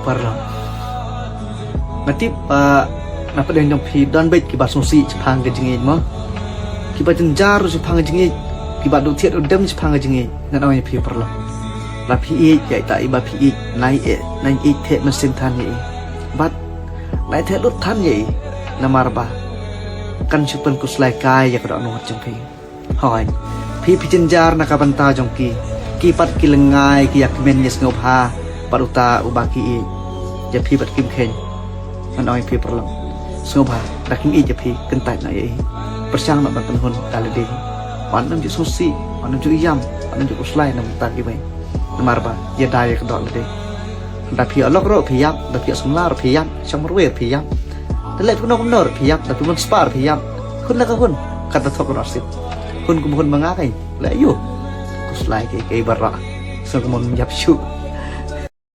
parla nanti napa den jong phi dan bait ki ba sosi chphang ke jingi mo ki ba jenjar chphang jingi ki ba do thiet dem chphang jingi nan oi phi parla la phi e ya ta ba phi e nai e the man sin than ni bat nai the lut than ni namar ba kan chupan kuslai kai ya ka no jong phi hoi phi jenjar na ka banta jong ki pat ki lengai ki yak men yes ngop ha paruta ubaki e ya phi bat kim khen nan oi phi parla Soba, raking ija pi kentai na ye. Persang nak bantan hun kali deh. Panam ju susi, panam ju iyam, panam ju uslai nam tagi bay. Namarba, ya daya kedok deh. Dah pi alok ro pi yap, dah pi sumlar pi yap, shamrwe pi yap. Telet kuno kuno pi yap, dah pi mun spar pi yap. Hun nak hun, kata thok rasip. Hun kum hun mengakai, le yu. Uslai ke barak, so kumun yap syu.